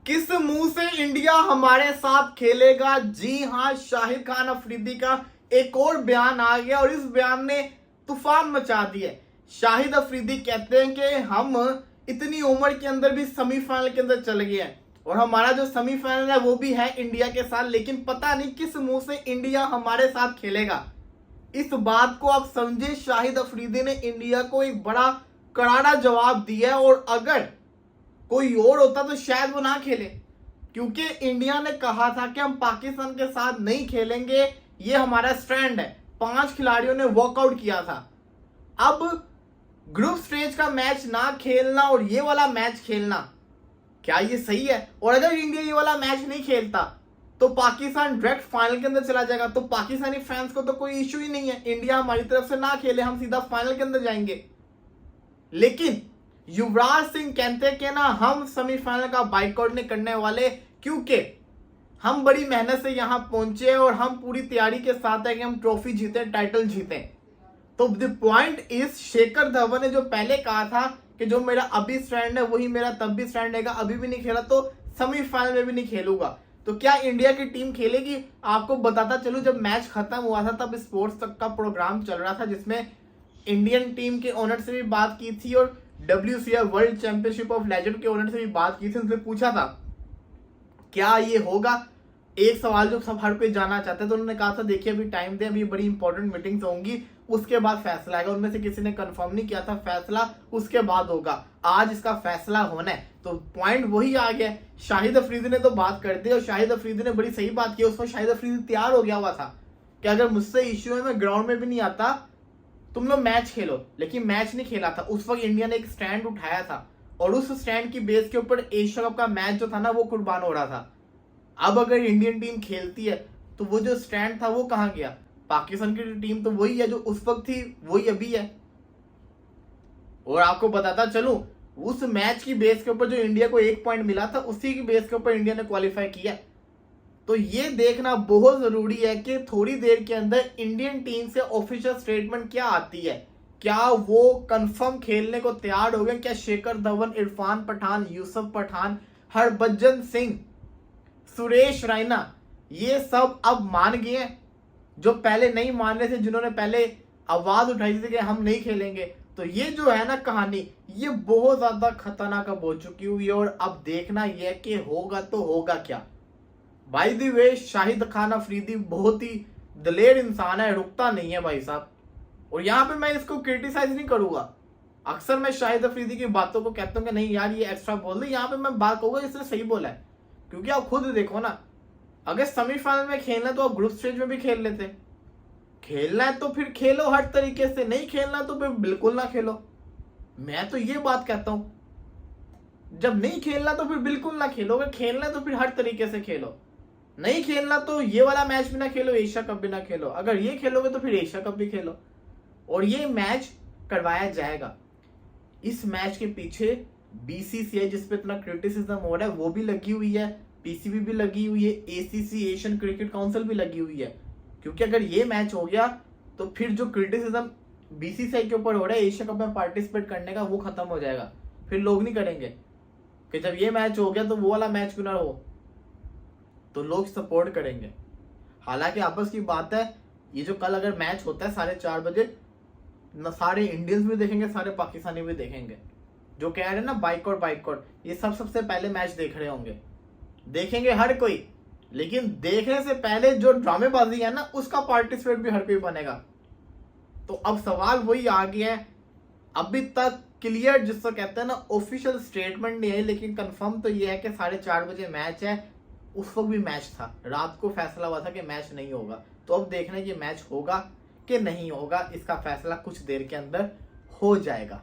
किस मुंह से इंडिया हमारे साथ खेलेगा? जी हां, शाहिद खान अफरीदी का एक और बयान आ गया और इस बयान ने तूफान मचा दिया। शाहिद अफरीदी कहते हैं कि हम इतनी उम्र के अंदर भी सेमीफाइनल के अंदर चले गए हैं और हमारा जो सेमीफाइनल है वो भी है इंडिया के साथ, लेकिन पता नहीं किस मुंह से इंडिया हमारे साथ खेलेगा। इस बात को आप समझे, शाहिद अफरीदी ने इंडिया को एक बड़ा करारा जवाब दिया और अगर कोई और होता तो शायद वो ना खेले, क्योंकि इंडिया ने कहा था कि हम पाकिस्तान के साथ नहीं खेलेंगे, ये हमारा स्टैंड है। 5 खिलाड़ियों ने वॉकआउट किया था। अब ग्रुप स्टेज का मैच ना खेलना और ये वाला मैच खेलना, क्या ये सही है? और अगर इंडिया ये वाला मैच नहीं खेलता तो पाकिस्तान डायरेक्ट फाइनल के अंदर चला जाएगा। तो पाकिस्तानी फैंस को तो कोई इश्यू ही नहीं है, इंडिया हमारी तरफ से ना खेले, हम सीधा फाइनल के अंदर जाएंगे। लेकिन युवराज सिंह कहते हैं कि ना, हम सेमीफाइनल का बाइकआउट नहीं करने वाले, क्योंकि हम बड़ी मेहनत से यहां पहुंचे और हम पूरी तैयारी के साथ है कि हम ट्रॉफी जीते, टाइटल जीते। तो the point is, Shekhar Dhawan ने जो पहले कहा था कि जो मेरा अभी स्टैंड है वही मेरा तब भी स्टैंड रहेगा, अभी भी नहीं खेला तो सेमीफाइनल में भी नहीं खेलूंगा। तो क्या इंडिया की टीम खेलेगी? आपको बताता चलूं, जब मैच खत्म हुआ था तब स्पोर्ट्स तक का प्रोग्राम चल रहा था जिसमें इंडियन टीम के ओनर से भी बात की थी और WCI world championship of legend के ओनर से भी बात की थी। उनसे पूछा था क्या ये होगा, एक सवाल जो सब हर कोई जानना चाहते तो उन्होंने कहा था देखिए अभी टाइम दे, अभी बड़ी इंपॉर्टेंट मीटिंग्स होंगी, उसके बाद फैसला आएगा। उनमें से किसी ने कंफर्म नहीं किया था, फैसला उसके बाद होगा, आज इसका फैसला होना है। तो पॉइंट वही आ गया। शाहिद अफरीदी ने तो बात कर दी और शाहिद अफरीदी ने बड़ी सही बात की। उसमें शाहिद अफरीदी तैयार हो गया हुआ था कि अगर मुझसे इश्यू है मैं ग्राउंड में भी नहीं आता, तुम लोग मैच खेलो। लेकिन मैच नहीं खेला था। उस वक्त इंडिया ने एक स्टैंड उठाया था और उस स्टैंड की बेस के ऊपर एशिया कप का मैच जो था ना वो कुर्बान हो रहा था। अब अगर इंडियन टीम खेलती है तो वो जो स्टैंड था वो कहां गया? पाकिस्तान की टीम तो वही है जो उस वक्त थी, वही अभी है। और आपको बताता चलूं, उस मैच की बेस के ऊपर जो इंडिया को 1 पॉइंट मिला था उसी की बेस के ऊपर इंडिया ने क्वालिफाई किया। तो ये देखना बहुत जरूरी है कि थोड़ी देर के अंदर इंडियन टीम से ऑफिशियल स्टेटमेंट क्या आती है। क्या वो कंफर्म खेलने को तैयार हो गए? क्या शेखर धवन, इरफान पठान, यूसुफ पठान, हरभजन सिंह, सुरेश रैना, ये सब अब मान गए हैं जो पहले नहीं मान रहे थे, जिन्होंने पहले आवाज उठाई थी कि हम नहीं खेलेंगे। तो ये जो है ना कहानी, ये बहुत ज्यादा खतरनाक अब हो चुकी हुई है और अब देखना यह है कि होगा तो होगा क्या। By the way, Shahid Khan Afridi बहुत ही दलेर इंसान है, रुकता नहीं है भाई साहब। और यहाँ पे मैं इसको क्रिटिसाइज नहीं करूंगा। अक्सर मैं शाहिद अफरीदी की बातों को कहता हूँ कि नहीं यार ये एक्स्ट्रा बोल दे, यहाँ पे मैं बात कहूंगा इसने सही बोला है। क्योंकि आप खुद देखो ना, अगर सेमीफाइनल में खेलना है तो आप ग्रुप स्टेज में भी खेल लेते। खेलना है तो फिर खेलो हर तरीके से, नहीं खेलना तो फिर बिल्कुल ना खेलो। मैं तो ये बात कहता हूं, जब नहीं खेलना तो फिर बिल्कुल ना खेलो, अगर खेलना है तो फिर हर तरीके से खेलो। नहीं खेलना तो ये वाला मैच भी ना खेलो, एशिया कप भी ना खेलो। अगर ये खेलोगे तो फिर एशिया कप भी खेलो। और ये मैच करवाया जाएगा। इस मैच के पीछे BCCI जिस पे इतना क्रिटिसिज्म हो रहा है वो भी लगी हुई है, PCB भी लगी हुई है, ACC एशियन क्रिकेट काउंसिल भी लगी हुई है। क्योंकि अगर ये मैच हो गया तो फिर जो क्रिटिसिज्म BCCI के ऊपर हो रहा है एशिया कप में पार्टिसिपेट करने का, वो खत्म हो जाएगा। फिर लोग नहीं करेंगे कि जब ये मैच हो गया तो वो वाला मैच क्यों ना हो, तो लोग सपोर्ट करेंगे। हालांकि आपस की बात है, ये जो कल अगर मैच होता है 4:30 बजे, न सारे इंडियंस भी देखेंगे, सारे पाकिस्तानी भी देखेंगे। जो कह रहे हैं ना बाइकआउट, ये सबसे पहले मैच देख रहे होंगे, देखेंगे हर कोई। लेकिन देखने से पहले जो ड्रामेबाजी है ना उसका पार्टिसिपेट भी हर कोई बनेगा। तो अब सवाल वही आ गया है, अभी तक क्लियर जिसको कहते हैं ना ऑफिशियल स्टेटमेंट नहीं है, लेकिन कंफर्म तो ये है कि 4:30 बजे मैच है। उस वक्त भी मैच था, रात को फैसला हुआ था कि मैच नहीं होगा। तो अब देखना ये मैच होगा कि नहीं होगा, इसका फैसला कुछ देर के अंदर हो जाएगा।